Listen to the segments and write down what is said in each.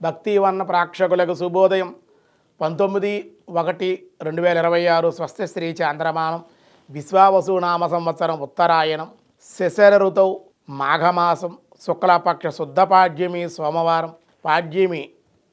భక్తివన్న ప్రేక్షకులకు శుభోదయం. 19/1/2026 స్వస్తి శ్రీ చాంద్రమానం విశ్వావసునామ సంవత్సరం ఉత్తరాయణం శశర ఋతువు మాఘమాసం శుక్లపక్ష శుద్ధ పాడ్యమి సోమవారం. పాడ్యమి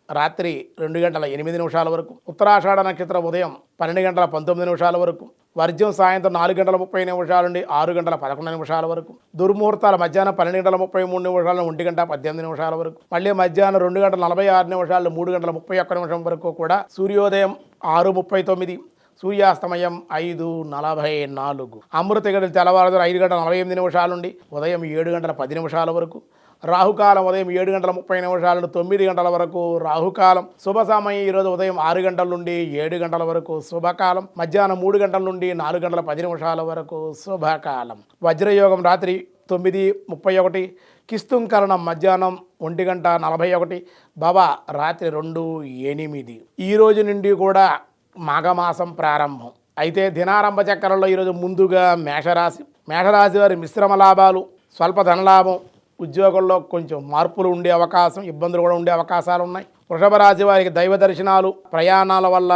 రాత్రి 2:08 వరకు, ఉత్తరాషాఢ నక్షత్రం ఉదయం 12:19 వరకు, వర్జ్యం సాయంత్రం 4:30 నుండి 6:11 వరకు, దుర్ముహూర్తాలు మధ్యాహ్నం 12:33 నుండి 1:18 వరకు, మళ్ళీ మధ్యాహ్నం 2:46 నుండి 3:31 వరకు కూడా సూర్యోదయం 6:39, సూర్యాస్తమయం 5:44, అమృత గడియలు తెల్లవారుజామున 5:48 నుండి ఉదయం 7:10 వరకు, రాహుకాలం ఉదయం 7:30 నుండి 9 గంటల వరకు రాహుకాలం. శుభ సమయం ఈరోజు ఉదయం 6 గంటల నుండి 7 గంటల వరకు శుభకాలం, మధ్యాహ్నం 3 గంటల నుండి 4:10 వరకు శుభకాలం. వజ్రయోగం రాత్రి 9:31, కిస్తుంకరణం మధ్యాహ్నం 1:41, భవ రాత్రి 2:08. ఈ రోజు నుండి కూడా మాఘమాసం ప్రారంభం. అయితే దినారంభ చక్రంలో ఈరోజు ముందుగా మేషరాశి వారి మిశ్రమ లాభాలు, స్వల్ప ధనలాభం, ఉద్యోగంలో కొంచెం మార్పులు ఉండే అవకాశం, ఇబ్బందులు కూడా ఉండే అవకాశాలు ఉన్నాయి. వృషభ రాశి వారికి దైవ దర్శనాలు, ప్రయాణాల వల్ల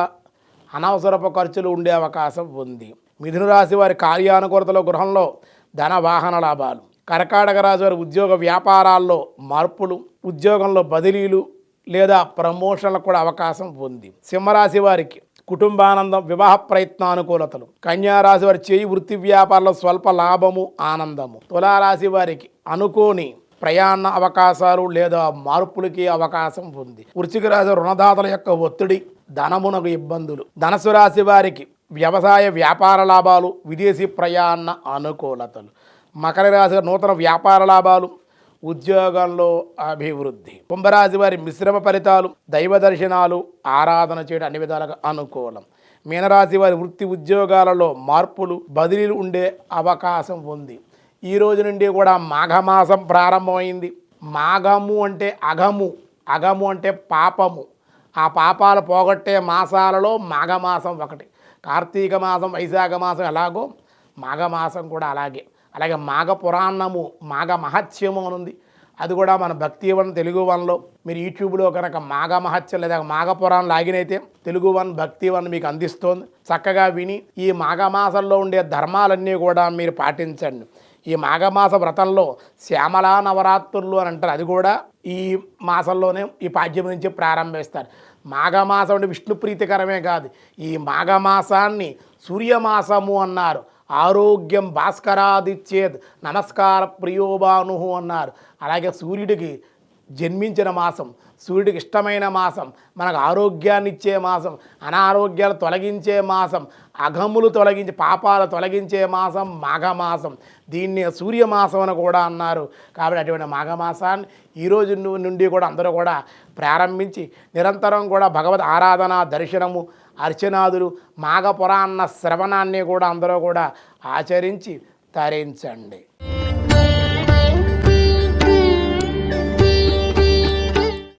అనవసరపు ఖర్చులు ఉండే అవకాశం ఉంది. మిథున రాశి వారి కార్యానుకూలతలో, గృహంలో ధన వాహన లాభాలు. కర్కాటక రాశి వారి ఉద్యోగ వ్యాపారాల్లో మార్పులు, ఉద్యోగంలో బదిలీలు లేదా ప్రమోషన్లకు కూడా అవకాశం ఉంది. సింహరాశి వారికి కుటుంబానందం, వివాహ ప్రయత్నానుకూలతలు. కన్యారాశి వారి చేయి వృత్తి వ్యాపారంలో స్వల్ప లాభము, ఆనందము. తులారాశి వారికి అనుకోని ప్రయాణ అవకాశాలు లేదా మార్పులకి అవకాశం ఉంది. వృశ్చిక రాశి రుణదాతల యొక్క ఒత్తిడి, ధనమునకు ఇబ్బందులు. ధనుసు రాశి వారికి వ్యవసాయ వ్యాపార లాభాలు, విదేశీ ప్రయాణ అనుకూలతలు. మకర రాశి నూతన వ్యాపార లాభాలు, ఉద్యోగంలో అభివృద్ధి. కుంభరాశి వారి మిశ్రమ ఫలితాలు, దైవ దర్శనాలు, ఆరాధన చేయడం అన్ని విధాలుగా అనుకూలం. మీనరాశి వారి వృత్తి ఉద్యోగాలలో మార్పులు, బదిలీలు ఉండే అవకాశం ఉంది. ఈ రోజు నుండి కూడా మాఘమాసం ప్రారంభమైంది. మాఘము అంటే అఘము, అఘము అంటే పాపము. ఆ పాపాలు పోగొట్టే మాసాలలో మాఘమాసం ఒకటి. కార్తీక మాసం, వైశాఖ మాసం ఎలాగో మాఘమాసం కూడా అలాగే. అలాగే మాఘ పురాణము, మాఘ మహత్యము అని ఉంది. అది కూడా మన భక్తివన్ తెలుగు వన్లో మీరు యూట్యూబ్లో కనుక మాఘ మహత్యం లేదా మాఘ పురాణం లాగినైతే తెలుగు వన్ భక్తివన్ మీకు అందిస్తోంది. చక్కగా విని ఈ మాఘమాసంలో ఉండే ధర్మాలన్నీ కూడా మీరు పాటించండి. ఈ మాఘమాస వ్రతంలో శ్యామలా నవరాత్రులు అని అంటారు. అది కూడా ఈ మాసంలోనే ఈ పాడ్యం నుంచి ప్రారంభిస్తారు. మాఘమాసం అంటే విష్ణు ప్రీతికరమే కాదు, ఈ మాఘమాసాన్ని సూర్యమాసము అన్నారు. ఆరోగ్యం భాస్కరాదిచ్చేద్ నమస్కార ప్రియోభాను అన్నారు. అలాగే సూర్యుడికి జన్మించిన మాసం, సూర్యుడికి ఇష్టమైన మాసం, మనకు ఆరోగ్యాన్ని ఇచ్చే మాసం, అనారోగ్యాలు తొలగించే మాసం, అఘములు తొలగించే, పాపాలు తొలగించే మాసం మాఘమాసం. దీన్ని సూర్యమాసం అని కూడా అన్నారు. కాబట్టి అటువంటి మాఘమాసాన్ని ఈరోజు నుండి కూడా అందరూ కూడా ప్రారంభించి నిరంతరం కూడా భగవద్ ఆరాధన, దర్శనము, అర్చనాదులు, మాఘ పురాణ శ్రవణాన్ని కూడా అందరూ కూడా ఆచరించి తరించండి.